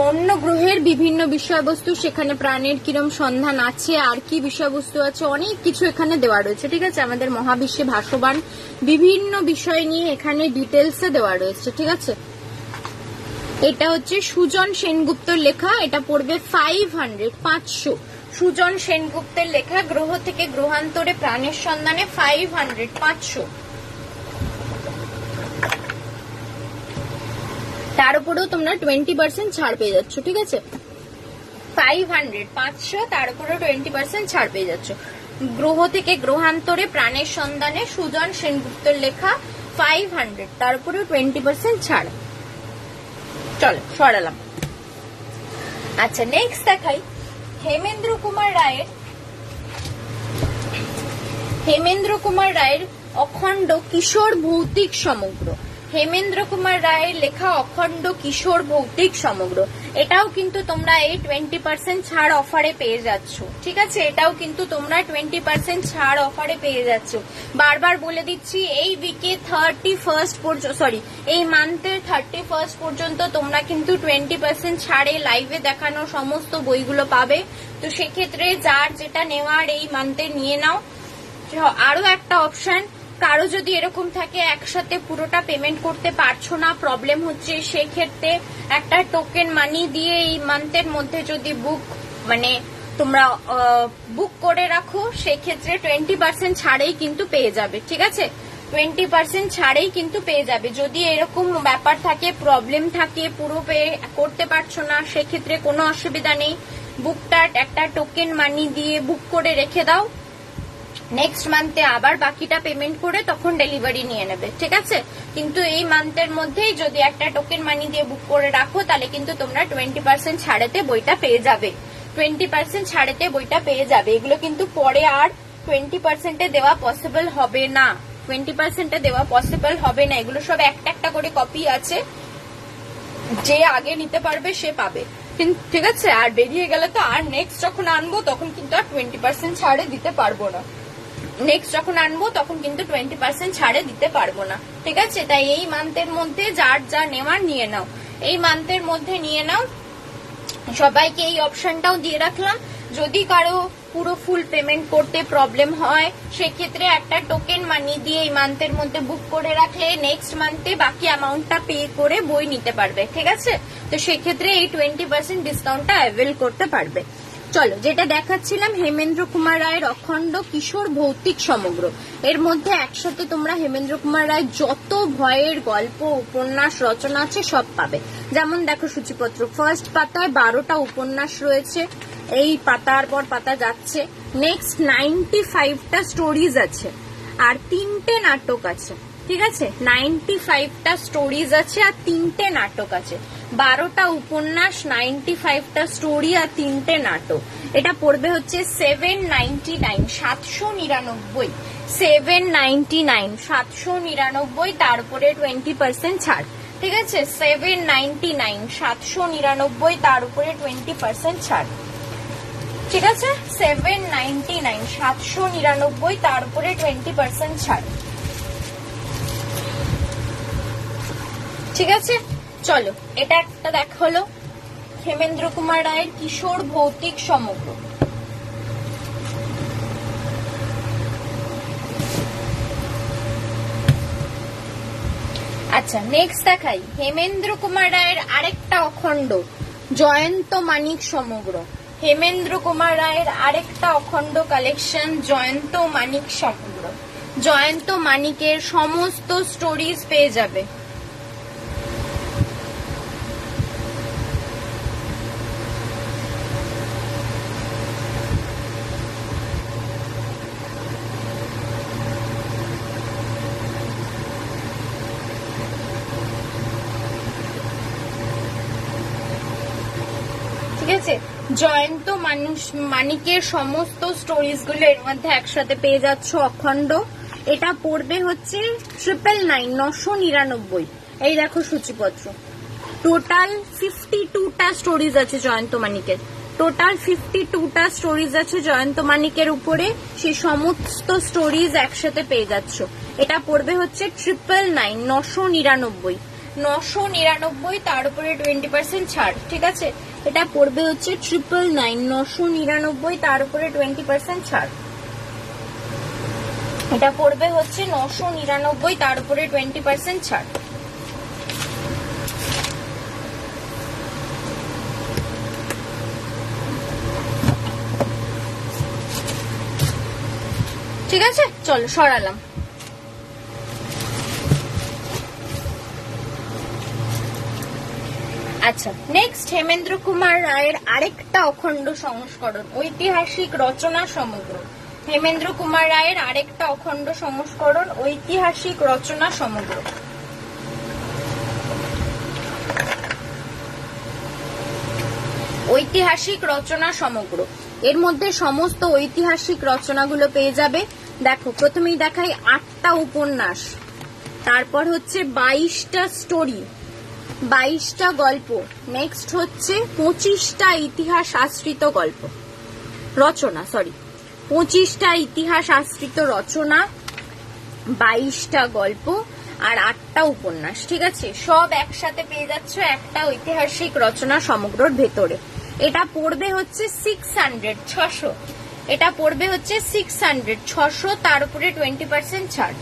অন্য গ্রহের বিভিন্ন বিষয়বস্তু, সেখানে প্রাণের কিরম সন্ধান আছে, আর কি বিষয়বস্তু আছে, অনেক কিছু এখানে দেওয়া রয়েছে। ঠিক আছে, আমাদের মহাবিশ্বে ভাসমান বিভিন্ন বিষয় নিয়ে এখানে ডিটেলসে দেওয়া রয়েছে। ঠিক আছে, এটা হচ্ছে সুজন সেনগুপ্তের লেখা, এটা পড়বে 500, 500। সুজন সেনগুপ্তের লেখা গ্রহ থেকে গ্রহান্তরে প্রাণের সন্ধানে 500, 500। তার উপরেও তোমরা 20% ছাড় পেয়ে যাচ্ছ। ঠিক আছে, 500, 500, তার উপরেও 20% ছাড় পেয়ে যাচ্ছ। গ্রহ থেকে গ্রহান্তরে প্রাণের সন্ধানে সুজন সেনগুপ্তের লেখা 500, তার উপরেও 20% ছাড়। চলো সরালাম। আচ্ছা, নেক্সট দেখাই হেমেন্দ্র কুমার রায়ের অখণ্ড কিশোর ভৌতিক সমগ্র। হেমেন্দ্র কুমার রায়ের লেখা অখণ্ড কিশোর ভৌতিক সমগ্র। এটাও কিন্তু তোমরা এই 20% ছাড় অফারে পেয়ে যাচ্ছ, ঠিক আছে? এটাও কিন্তু তোমরা 20% ছাড় অফারে পেয়ে যাচ্ছ। বারবার বলে দিচ্ছি, এই উইকে 31st পর্যন্ত, সরি এই মান্থের 31st পর্যন্ত তোমরা কিন্তু 20% ছাড়ে লাইভে দেখানো সমস্ত বইগুলো পাবে। তো সেক্ষেত্রে যার যেটা নেওয়ার এই মান্থে নিয়ে নাও। আরো একটা অপশন, কারো যদি এরকম থাকে একসাথে পুরোটা পেমেন্ট করতে পারছো না, প্রবলেম হচ্ছে, সেক্ষেত্রে একটা টোকেন মানি দিয়ে এই মান্থের মধ্যে যদি তোমরা বুক করে রাখো, সেক্ষেত্রে 20% ছাড়েই কিন্তু পেয়ে যাবে, ঠিক আছে? 20% ছাড়েই কিন্তু পেয়ে যাবে। যদি এরকম ব্যাপার থাকে, প্রবলেম থাকে, পুরো পে করতে পারছো না, সেক্ষেত্রে কোনো অসুবিধা নেই। বুকটা একটা টোকেন মানি দিয়ে বুক করে রেখে দাও, নেক্সট মান্থে আবার বাকিটা পেমেন্ট করে তখন ডেলিভারি নিয়ে নেবে, ঠিক আছে? কিন্তু এই মান্থের মধ্যেই যদি একটা টোকেন মানি দিয়ে বুক করে রাখো, তাহলে কিন্তু তোমরা 20% ছাড়েতে বইটা পেয়ে যাবে। 20% ছাড়েতে বইটা পেয়ে যাবে। এগুলো কিন্তু পরে আর 20% দেওয়া পসিবল হবে না, 20% দেওয়া পসিবল হবে না। এগুলো সব একটা একটা করে কপি আছে, যে আগে নিতে পারবে সে পাবে, ঠিক আছে? আর বেরিয়ে গেলে তো আর নেক্সট যখন আনবো তখন কিন্তু আর 20% ছাড়ে দিতে পারবো না, নেক্সট যখন আনবো তখন কিন্তু 20% ছাড়ে দিতে পারবো না, ঠিক আছে? তাই এই মান্থের মধ্যে যার যা নেওয়ার নিয়ে নাও, এই মান্থের মধ্যে নিয়ে নাও। সবাইকে এই অপশনটাও দিয়ে রাখলাম, যদি কারো পুরো ফুল পেমেন্ট করতে প্রবলেম হয়, সেক্ষেত্রে একটা টোকেন মানি দিয়ে এই মান্থের মধ্যে বুক করে রাখলে নেক্সট মান্থে বাকি অ্যামাউন্টটা পে করে বই নিতে পারবে, ঠিক আছে? তো সেক্ষেত্রে এই 20% ডিসকাউন্টটা অ্যাভেল করতে পারবে। চলো, যেটা দেখাচ্ছিলাম হেমেন্দ্র কুমার রায়ের অখণ্ড কিশোর ভৌতিক সমগ্র, এর মধ্যে একসাথে তোমরা হেমেন্দ্র কুমার রায়ের যত ভয়ের গল্প, উপন্যাস, রচনা আছে সব পাবে। যেমন দেখো সূচিপত্র, ফার্স্ট পাতায় 12টা উপন্যাস রয়েছে, এই পাতার পর পাতা যাচ্ছে। নেক্সট 95টা স্টোরিজ আছে, আর 3টে নাটক আছে, ঠিক আছে? 95টা স্টোরিজ আছে আর 3টে নাটক আছে। 12টা উপন্যাস, 95টা স্টোরি আর 3টে নাটক। এটা পড়বে হচ্ছে 799, 799, 799, 799, তার উপরে 20% ছাড়, ঠিক আছে? 799, 799, তার উপরে 20% ছাড়, ঠিক আছে? 799, 799, তার উপরে 20% ছাড়, ঠিক আছে? চলো, এটা একটা দেখা হলো হেমেন্দ্র কুমার রায়ের কিশোর ভৌতিক সমগ্র। আচ্ছা, নেক্সট দেখাই হেমেন্দ্র কুমার রায়ের আরেকটা অখণ্ড, জয়ন্ত মানিক সমগ্র। হেমেন্দ্র কুমার রায়ের আরেকটা অখণ্ড কালেকশন, জয়ন্ত মানিক সমগ্র। জয়ন্ত মানিকের সমস্ত স্টোরিজ পেয়ে যাবে। ঠিক আছে, জয়ন্ত মানিকের সমস্ত স্টোরিজ গুলো এর মধ্যে একসাথে পেয়ে যাচ্ছ, অখণ্ড। এটা পড়বে হচ্ছে 999, 999। এই দেখো সূচিপত্র, টোটাল 52টা স্টোরিজ আছে জয়ন্ত মানিকের, টোটাল 52টা স্টোরিজ আছে জয়ন্ত মানিকের উপরে। সেই সমস্ত স্টোরিজ একসাথে পেয়ে যাচ্ছ। এটা পড়বে হচ্ছে 999, 999, 999, তার উপরে 20% ছাড়, ঠিক আছে? এটা পড়বে হচ্ছে 999, 999, তার উপরে 20% ছাড়। এটা পড়বে হচ্ছে 999, তার উপরে 20% ছাড়। ঠিক আছে, চলো সরালাম। আচ্ছা, নেক্সট হেমেন্দ্র কুমার রায়ের আরেকটা অখণ্ড সংস্করণ, ঐতিহাসিক রচনা সমগ্র। হেমেন্দ্র কুমার রায়ের আরেকটা অখণ্ড সংস্করণ, ঐতিহাসিক রচনা সমগ্র। ঐতিহাসিক রচনা সমগ্র, এর মধ্যে সমস্ত ঐতিহাসিক রচনাগুলো পেয়ে যাবে। দেখো, প্রথমেই দেখাই 8টা উপন্যাস, তারপর হচ্ছে 22টা স্টোরি, 22টা গল্প। নেক্সট হচ্ছে 25টা ইতিহাস আশ্রিত গল্প রচনা, 25টা ইতিহাস আশ্রিত রচনা, 22টা গল্প আর 8টা উপন্যাস। ঠিক আছে, সব একসাথে পেয়ে যাচ্ছ একটা ঐতিহাসিক রচনা সমগ্রর ভেতরে। এটা পড়বে হচ্ছে 600, এটা পড়বে হচ্ছে 600, তার উপরে 20% ছাড়।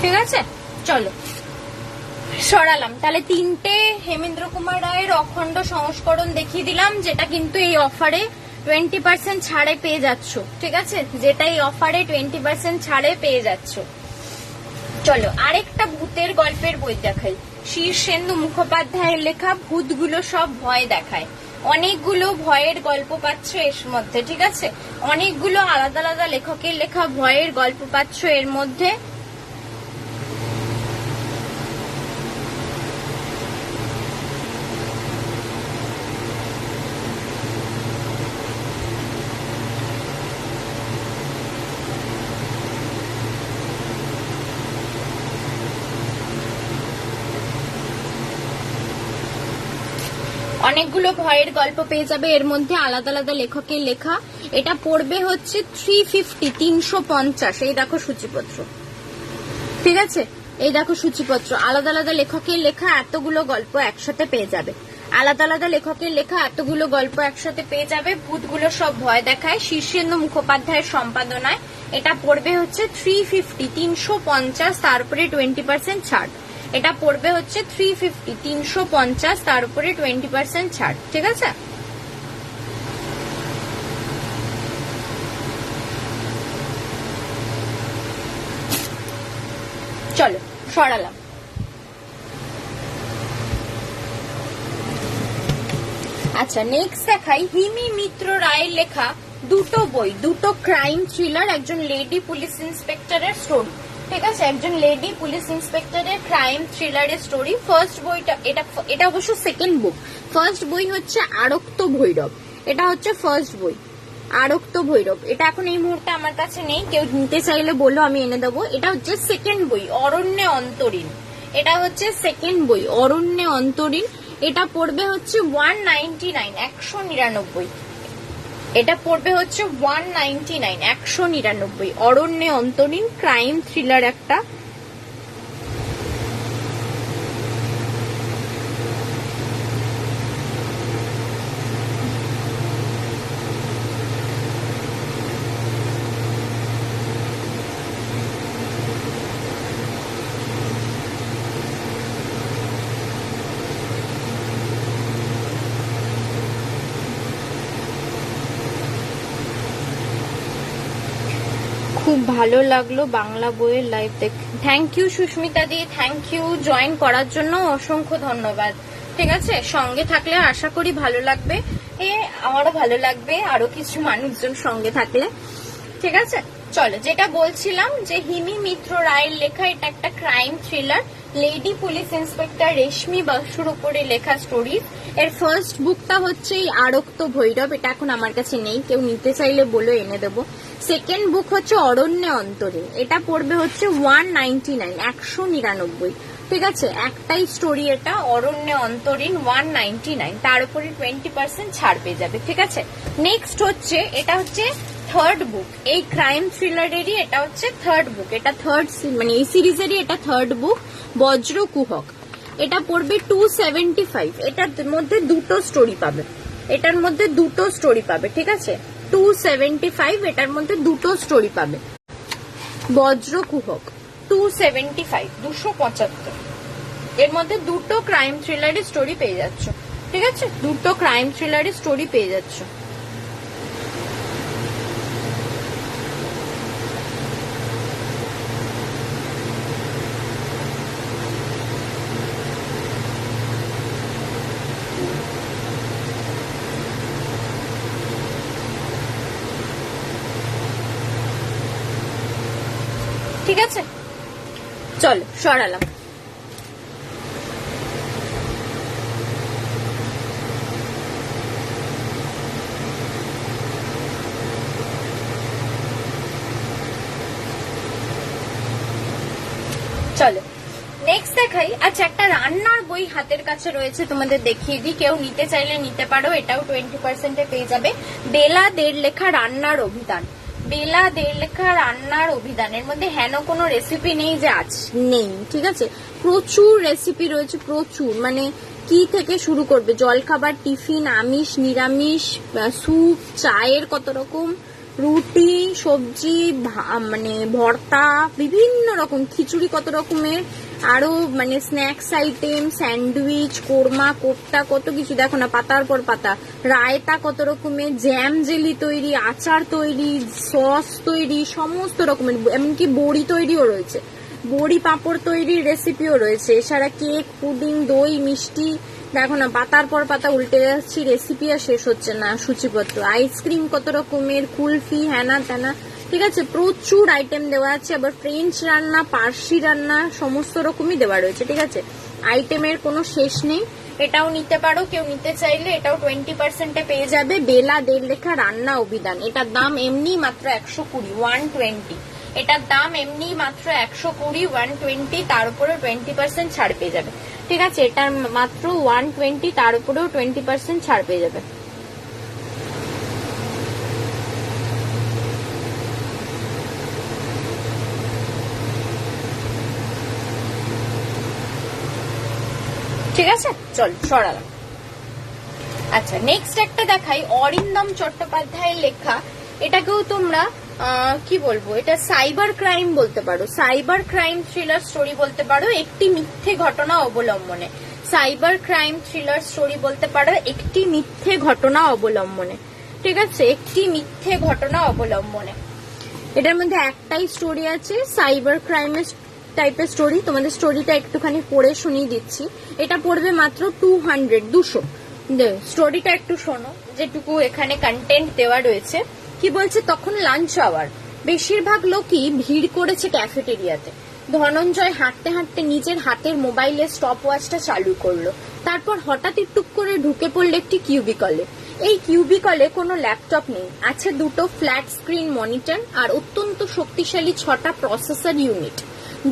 ঠিক আছে, চলো সরালাম। তাহলে 3টে হেমেন্দ্র কুমার রায়ের অখণ্ড সংস্করণ দেখিয়ে দিলাম, যেটা কিন্তু এই অফারে 20% ছাড়ে পেয়ে যাচ্ছ। ঠিক আছে, যেটা এই অফারে 20% ছাড়ে পেয়ে যাচ্ছ। চলো আরেকটা ভূতের গল্পের বই দেখাই। শীর্ষেন্দু মুখোপাধ্যায়ের লেখা ভূতগুলো সব ভয় দেখায়। অনেকগুলো ভয়ের গল্প পাচ্ছ এর মধ্যে। ঠিক আছে, অনেকগুলো আলাদা আলাদা লেখকের লেখা ভয়ের গল্প পাচ্ছ এর মধ্যে। অনেকগুলো ভয়ের গল্প পেয়ে যাবে এর মধ্যে, আলাদা আলাদা লেখকের লেখা। এটা পড়বে হচ্ছে 350। এই দেখো সূচিপত্র। ঠিক আছে, এই দেখো সূচিপত্র, আলাদা আলাদা লেখকের লেখা এতগুলো গল্প একসাথে পেয়ে যাবে। আলাদা আলাদা লেখকের লেখা এতগুলো গল্প একসাথে পেয়ে যাবে। ভূতগুলো সব ভয় দেখায়, শীর্ষেন্দু মুখোপাধ্যায়ের সম্পাদনায়। এটা পড়বে হচ্ছে 350, তার উপরে 20% ছাড়। এটা পড়বে হচ্ছে 350, তার উপরে 20% ছাড়। ঠিক আছে, চলো সরালাম। আচ্ছা, নেক্সট দেখাই হিমি মিত্র রায়ের লেখা দুটো বই, দুটো ক্রাইম থ্রিলার, একজন লেডি পুলিশ ইন্সপেক্টরের স্টোরি। ঠিক আছে, একজন লেডি পুলিশ ইন্সপেক্টরের ক্রাইম থ্রিলারের স্টোরি। ফার্স্ট বইটা, এটা অবশ্য সেকেন্ড বুক। ফার্স্ট বই হচ্ছে আরক্ত ভৈরব, এটা হচ্ছে ফার্স্ট বই আরক্ত ভৈরব। এটা এখন এই মুহূর্তে আমার কাছে নেই, কেউ নিতে চাইলে বললো আমি এনে দেবো। এটা হচ্ছে সেকেন্ড বই অরণ্যে অন্তরীণ, এটা হচ্ছে সেকেন্ড বই অরণ্যে অন্তরীণ। এটা পড়বে হচ্ছে 199, 199। এটা পড়বে হচ্ছে 199, 199। অরণ্যে অন্তরীণ ক্রাইম থ্রিলার একটা। খুব ভালো লাগলো বাংলা বইয়ের লাইভ দেখে। Thank you Susmita di, thank you join করার জন্য, অসংখ্য ধন্যবাদ। ঠিক আছে, সঙ্গে থাকলে আশা করি ভালো লাগবে, আমারও ভালো লাগবে আরো কিছু মানুষজন সঙ্গে থাকলে। ঠিক আছে, চলো যেটা বলছিলাম যে হিমি মিত্র রায়ের লেখা এটা একটা crime thriller, lady police inspector Reshmi বাসুর উপরে লেখা স্টোরি। এর ফার্স্ট বুকটা হচ্ছে এই আরক্ত ভৈরব, এটা এখন আমার কাছে নেই, কেউ নিতে চাইলে বলো এনে দেবো। সেকেন্ড বুক হচ্ছে অরণ্যে অন্তরীণ, এটা পড়বে হচ্ছে 199, 199। ঠিক আছে, একটাই স্টোরি এটা অরণ্যে অন্তরীণ, 199, তার উপরে 20% ছাড় পেয়ে যাবে। ঠিক আছে, নেক্সট হচ্ছে এটা হচ্ছে থার্ড বুক এই ক্রাইম থ্রিলারেরই, এটা হচ্ছে থার্ড বুক, এটা থার্ড মানে এই সিরিজেরই এটা থার্ড বুক, বজ্রকুহক। এটা পড়বে 275। এটার মধ্যে দুটো স্টোরি পাবে, এটার মধ্যে দুটো স্টোরি পাবে। ঠিক আছে, 275, এটার মধ্যে দুটো স্টোরি পাবে। বজ্রকুহক 275, 275, এর মধ্যে দুটো ক্রাইম থ্রিলারের স্টোরি পেয়ে যাচ্ছ। ঠিক আছে, দুটো ক্রাইম থ্রিলারের স্টোরি পেয়ে যাচ্ছ। ঠিক আছে, চলো সরালাম। চলো নেক্সট দেখাই। আচ্ছা, একটা রান্নার বই হাতের কাছে রয়েছে, তোমাদের দেখিয়ে দিই, কেউ নিতে চাইলে নিতে পারো, এটাও 20% পেয়ে যাবে। বেলা দের লেখা রান্নার অভিধান, বেলা দের লেখা রান্নার অভিধানের মধ্যে হেন কোনো রেসিপি নেই যে আজ নেই, ঠিক আছে, প্রচুর রেসিপি রয়েছে, প্রচুর, মানে কি থেকে শুরু করবে, জলখাবার, টিফিন, আমিষ, নিরামিষ, স্যুপ, চায়ের কত রকম, রুটি, সবজি, মানে ভর্তা, বিভিন্ন রকম, খিচুড়ি কত রকমের, আরো মানে snacks item, sandwich, korma, kofta, কত কিছু দেখো না, পাতার পর পাতা, রায়তা কত রকমের, জ্যাম জেলি তৈরি, আচার তৈরি, সস তৈরি, সমস্ত রকমের, এমনকি বড়ি তৈরিও রয়েছে, বড়ি পাঁপড় তৈরির রেসিপিও রয়েছে, এছাড়া কেক, পুডিং, দই, মিষ্টি, দেখো না পাতার পর পাতা উল্টে যাচ্ছি, রেসিপি আর শেষ হচ্ছে না, সূচিপত্র, আইসক্রিম কত রকমের, কুলফি, হ্যানা ত্যানা, ঠিক আছে, প্রচুর আইটেম দেওয়া আছে। আবার ফ্রেঞ্চ রান্না, পার্সি রান্না, সমস্ত রকমই দেওয়া রয়েছে, ঠিক আছে, আইটেমের কোনো শেষ নেই। এটাও নিতে পারো, কেউ নিতে চাইলে এটাও 20% পেয়ে যাবে। বেলা দের লেখা রান্না অভিধান, এটার দাম এমনি মাত্র 120, 120, এটার দাম এমনি মাত্র 120, 120, তার উপরে 20% ছাড় পেয়ে যাবে, ঠিক আছে, এটার মাত্র 120, তার উপরেও 20% ছাড় পেয়ে যাবে। ঠিক আছে, চল সরালাম। আচ্ছা, নেক্সট একটা দেখাই, অরিন্দম চট্টোপাধ্যায়ের লেখা, এটাকেও তোমরা কি বলবো, এটা সাইবার ক্রাইম বলতে পারো, সাইবার ক্রাইম থ্রিলার স্টোরি বলতে পারো, একটি মিথ্যে ঘটনা অবলম্বনে, সাইবার ক্রাইম থ্রিলার স্টোরি বলতে পারো একটি মিথ্যে ঘটনা অবলম্বনে, ঠিক আছে, একটি মিথ্যে ঘটনা অবলম্বনে। এটার মধ্যে একটাই স্টোরি আছে, সাইবার ক্রাইমের টাইপের স্টোরি, তোমাদের স্টোরিটা একটুখানি পড়ে শুনিয়ে দিচ্ছি, এটা পড়বে মাত্র 200। স্টোরিটা একটু শোনো, যেটুকু এখানে কন্টেন্ট দেওয়া রয়েছে। কি বলছে, তখন লাঞ্চ আওয়ার, বেশিরভাগ লোকই ভিড় করেছে ক্যাফেটেরিয়াতে। ধনঞ্জয় হাঁটতে হাঁটতে নিজের হাতের মোবাইলে স্টপ ওয়াচটা চালু করলো, তারপর হঠাৎই টুক করে ঢুকে পড়লো একটি কিউবিকলে। এই কিউবিকলে কোনো ল্যাপটপ নেই, আছে দুটো ফ্ল্যাট স্ক্রিন মনিটর আর অত্যন্ত শক্তিশালী 6টা প্রসেসর ইউনিট।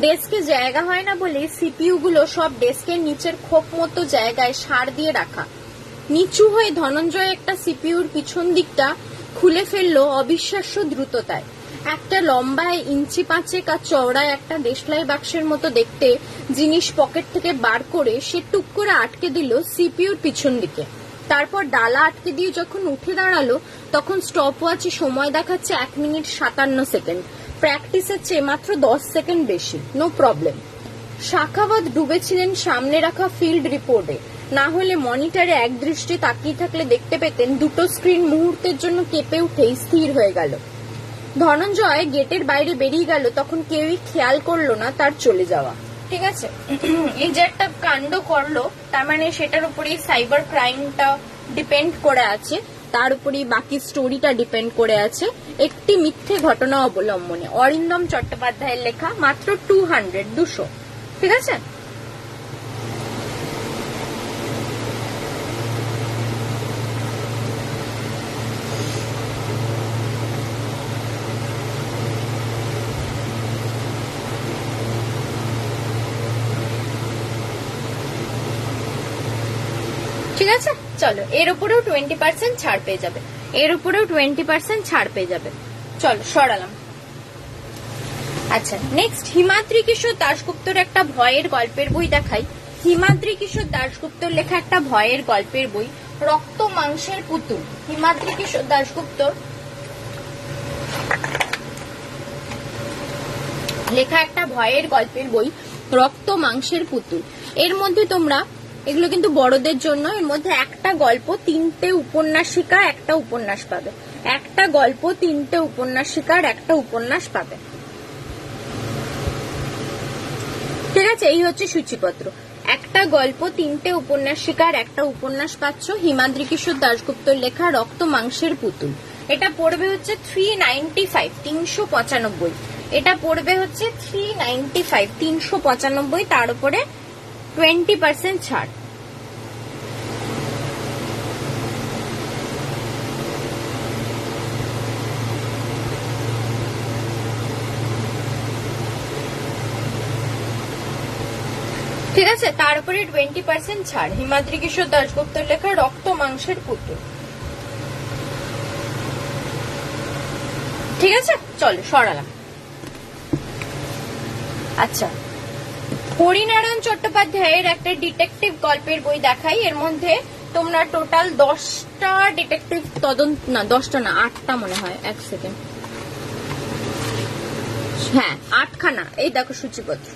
ডেস্কে জায়গা হয় না বলে সিপিইউ গুলো সব ডেস্কের নিচের খোপ মতো জায়গায় সার দিয়ে রাখা। নিচু হয়ে ধনঞ্জয় একটা সিপিইউর পিছন দিকটা খুলে ফেললো অবিশ্বাস্য দ্রুততায়। একটা লম্বায় ইঞ্চি 5 আর চওড়ায় একটা দেশলাই বাক্সের মতো দেখতে জিনিস পকেট থেকে বার করে সে টুক করে আটকে দিল সিপিইউর পিছন দিকে। তারপর ডালা আটকে দিয়ে যখন উঠে দাঁড়ালো, তখন স্টপ ওয়াচে সময় দেখাচ্ছে 1 মিনিট 57 সেকেন্ড, প্র্যাকটিসের চেয়ে মাত্র 10 সেকেন্ড বেশি। No problem. শাখাওয়াত ডুবেছিলেন সামনে রাখা ফিল্ড রিপোর্টে, না হলে মনিটরে একদৃষ্টে তাকিয়ে থাকলে দেখতে পেতেন দুটো স্ক্রিন মুহূর্তের জন্য কেঁপে উঠে স্থির হয়ে গেল। ধনঞ্জয় গেটের বাইরে বেরিয়ে গেল, তখন কেউই খেয়াল করলো না তার চলে যাওয়া। ঠিক আছে, এই যে একটা কাণ্ড করলো, তার মানে সেটার উপরেই সাইবার ক্রাইমটা ডিপেন্ড করে আছে, তার উপরেই বাকি স্টোরিটা ডিপেন্ড করে আছে। একটি মিথ্যে ঘটনা অবলম্বনে, অরিন্দম চট্টোপাধ্যায়ের লেখা, মাত্র 200। ঠিক আছে, ঠিক আছে, চলো এর উপরেও 20% ছাড় পেয়ে যাবে, এর উপরেও 20% ছাড় পেয়ে যাবে। চলো সরালাম। আচ্ছা, নেক্সট হিমাদ্রি কিশোর দাশগুপ্তর একটা ভয়ের গল্পের বই দেখাই। হিমাদ্রি কিশোর দাশগুপ্তর লেখা একটা ভয়ের গল্পের বই, রক্ত মাংসের পুতুল। হিমাদ্রি কিশোর দাশগুপ্তর লেখা একটা ভয়ের গল্পের বই, রক্ত মাংসের পুতুল। এর মধ্যে তোমরা এগুলো কিন্তু বড়দের জন্য। এর মধ্যে একটা গল্প, 3টে উপন্যাসিকা, একটা উপন্যাস পাবে। একটা গল্প, 3টে উপন্যাসিকার একটা উপন্যাস পাবে। ঠিক আছে, এই হচ্ছে সূচিপত্র। একটা গল্প, 3টে উপন্যাসিকার একটা উপন্যাস পাচ্ছ। হিমাদ্রি কিশোর দাশগুপ্তর লেখা রক্ত মাংসের পুতুল। এটা পড়বে হচ্ছে 395, 395। এটা পড়বে হচ্ছে 395, 395। তার উপরে 20% ছাড়। ঠিক আছে, তার উপরে 20% ছাড়। হিমাদ্রি কিশোর দাশগুপ্তর লেখা রক্ত মাংসের পুতুল। ঠিক আছে, চলো সরালাম। আচ্ছা, হরিনারায়ণ চট্টোপাধ্যায়ের একটা ডিটেকটিভ গল্পের বই দেখাই। এর মধ্যে তোমরা টোটাল 10টা ডিটেকটিভ তদন্ত, না 10টা না 8টা মনে হয়, এক সেকেন্ড, হ্যাঁ 8খানা। এই দেখো সূচিপত্র,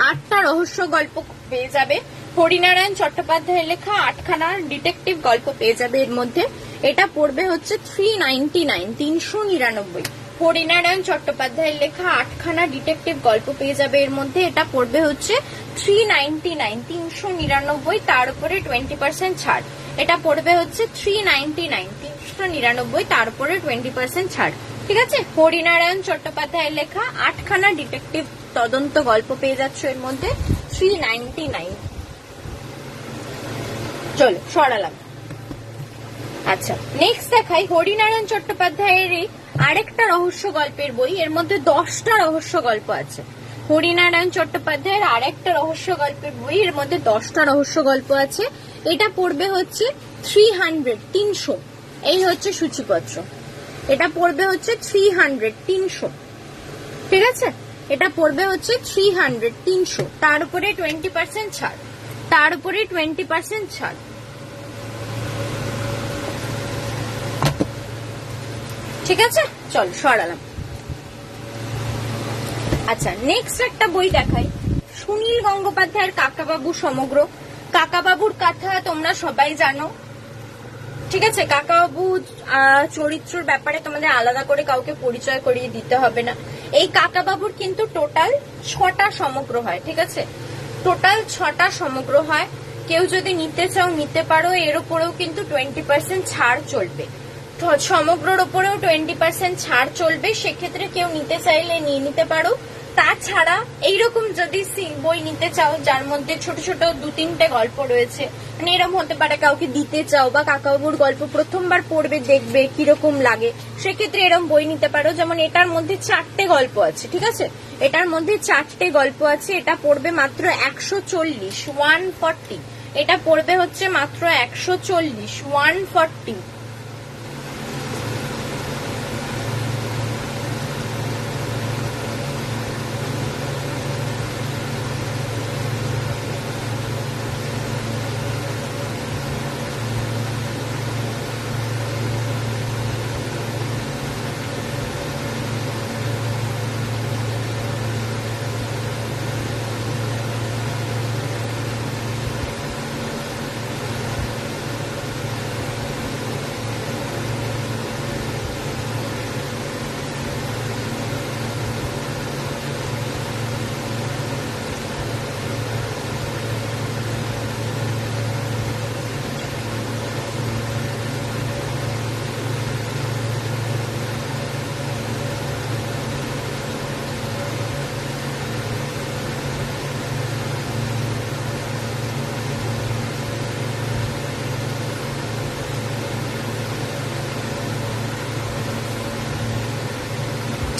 8টা রহস্য গল্প পেয়ে যাবে। হরিনারায়ণ চট্টোপাধ্যায়ের লেখা 8খানা ডিটেকটিভ গল্প পেয়ে যাবে এর মধ্যে। এটা পড়বে হচ্ছে 399, 399। হরিনারায়ণ চট্টোপাধ্যায়ের লেখা 8খানা ডিটেকটিভ গল্প পেয়ে যাবে এর মধ্যে। এটা পড়বে হচ্ছে 399, 399। তার উপরে 20% ছাড়। এটা পড়বে হচ্ছে 399, 399। তার উপরে 20% ছাড়। ঠিক আছে, হরিনারায়ণ চট্টোপাধ্যায়ের লেখা 8খানা ডিটেকটিভ তদন্ত গল্প পেয়ে যাচ্ছ এর মধ্যে 399। চলো সরালাম। আচ্ছা, নেক্সট দেখাই হরিনারায়ণ চট্টোপাধ্যায়ের আরেকটা রহস্য গল্পের বই। এর মধ্যে 10টা রহস্য গল্প আছে। হরিনারায়ণ চট্টোপাধ্যায়ের আরেকটা রহস্য গল্পের বই, এর মধ্যে 10টা রহস্য গল্প আছে। এটা পড়বে হচ্ছে 300, 300। এই হচ্ছে সূচিপত্র। এটা পড়বে হচ্ছে 300, 300। ঠিক আছে, এটা পড়বে হচ্ছে 300, 300। তার উপরে 20% ছাড়। তার উপরে 20% ছাড়। ঠিক আছে, চল সরালাম। আচ্ছা, নেক্সট একটা বই দেখাই, সুনীল গঙ্গোপাধ্যায়ের কাকাবাবু সমগ্র। কাকাবাবুর কথা তোমরা সবাই জানো। ঠিক আছে, কাকাবাবু চরিত্রের ব্যাপারে তোমাদের আলাদা করে কাউকে পরিচয় করিয়ে দিতে হবে না। এই কাকাবাবুর কিন্তু টোটাল 6টা সমগ্র হয়। ঠিক আছে, টোটাল 6টা সমগ্র হয়। কেউ যদি নিতে চাও নিতে পারো। এর উপরেও কিন্তু 20% ছাড় চলবে। সমগ্রর উপরেও 20% ছাড় চলবে। সেক্ষেত্রে কেউ নিতে চাইলে নিয়ে নিতে পারো। তাছাড়া এইরকম যদি বই নিতে চাও যার মধ্যে ছোট ছোট 2-3টে গল্প রয়েছে, মানে এরকম হতে পারে কাউকে দিতে চাও বা কাকাবাবুর গল্প প্রথমবার পড়বে, দেখবে কিরকম লাগে, সেক্ষেত্রে এরকম বই নিতে পারো। যেমন এটার মধ্যে 4টে গল্প আছে। ঠিক আছে, এটার মধ্যে 4টে গল্প আছে। এটা পড়বে মাত্র 140, 140। এটা পড়বে হচ্ছে মাত্র 140, 140।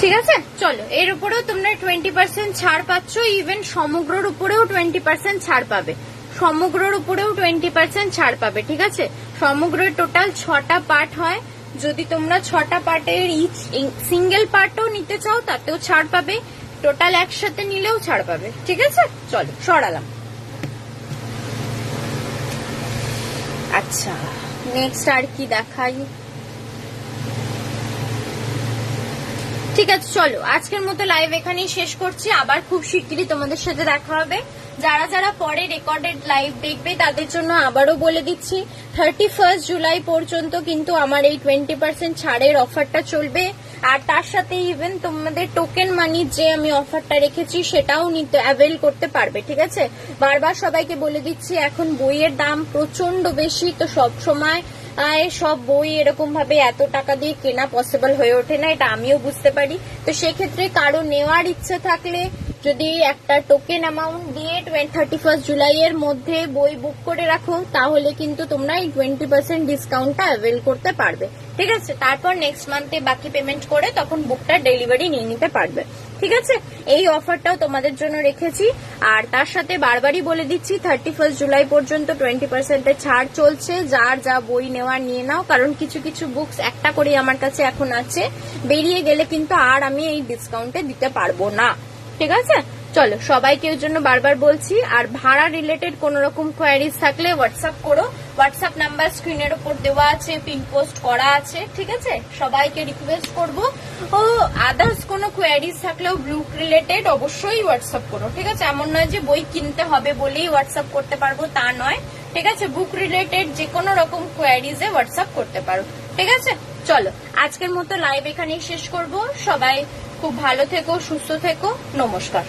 ঠিক আছে, চলো এর উপরেও তোমরা 20% ছাড় পাচ্ছ। ইভেন সমগ্রর উপরেও 20% ছাড় পাবে। সমগ্রর উপরেও 20% ছাড় পাবে। ঠিক আছে, সমগ্রের টোটাল 6টা পার্ট হয়। যদি তোমরা 6টা পার্টের ইচ সিঙ্গেল পার্টও নিতে চাও তাতেও ছাড় পাবে। টোটাল একসাথে নিলেও ছাড় পাবে। ঠিক আছে, চলো সরালাম। আচ্ছা, নেক্সট আর কি দেখাই। ঠিক আছে, চলো আজকের মতো লাইভ এখানেই শেষ করছি। আবার খুব শিগগিরই তোমাদের সাথে দেখা হবে। যারা যারা পরে রেকর্ডেড লাইভ দেখবে তাদের জন্য আবারও বলে দিচ্ছি, 31 জুলাই পর্যন্ত কিন্তু আমার এই 20% ছাড়ের অফারটা চলবে। আর তার সাথে ইভেন তোমাদের টোকেন মানি যে আমি অফারটা রেখেছি সেটাও নিতে অ্যাভেল করতে পারবে। ঠিক আছে, বারবার সবাইকে বলে দিচ্ছি, এখন বইয়ের দাম প্রচন্ড বেশি, তো সব সময় সব বই এরকম ভাবে এত টাকা দিয়ে কেনা পসিবল হয়ে ওঠে না, এটা আমিও বুঝতে পারি। তো সেক্ষেত্রে কারো নেওয়ার ইচ্ছে থাকলে যদি একটা টোকেন অ্যামাউন্ট দিয়ে 31 জুলাই এর মধ্যে বই বুক করে রাখো, তাহলে কিন্তু তোমরা এই 20% ডিসকাউন্টটা অ্যাভেল করতে পারবে। ঠিক আছে, তারপর নেক্সট মান্থে বাকি পেমেন্ট করে তখন বুকটা ডেলিভারি নিয়ে নিতে পারবে। ঠিক আছে, এই অফারটাও তোমাদের জন্য রেখেছি। আর তার সাথে বারবারই বলে দিচ্ছি, 31 জুলাই পর্যন্ত 20% ছাড় চলছে। যার যা বই নেওয়ার নিয়ে নাও, কারণ কিছু কিছু বুকস একটা করে আমার কাছে এখন আছে, বেরিয়ে গেলে কিন্তু আর আমি এই ডিসকাউন্টে দিতে পারবো না। ঠিক আছে, চলো সবাইকে ওর জন্য বারবার বলছি। আর ভাড়া রিলেটেড কোন রকম কোয়ারিজ থাকলে হোয়াটসঅ্যাপ করো, হোয়াটসঅ্যাপ নাম্বার স্ক্রিনের উপর দেওয়া আছে, পিন পোস্ট করা আছে। ঠিক আছে, সবাইকে রিকোয়েস্ট করবো, ও আদার্স কোনো কোয়ারিজ থাকলেও বুক রিলেটেড অবশ্যই হোয়াটসঅ্যাপ করো। ঠিক আছে, এমন নয় যে বই কিনতে হবে বলেই হোয়াটসঅ্যাপ করতে পারবো, তা নয়। ঠিক আছে, বুক রিলেটেড যে কোনো রকম কোয়ারিজে হোয়াটসঅ্যাপ করতে পারো। ঠিক আছে, চলো আজকের মতো লাইভ এখানেই শেষ করব। সবাই খুব ভালো থেকো, সুস্থ থেকো, নমস্কার।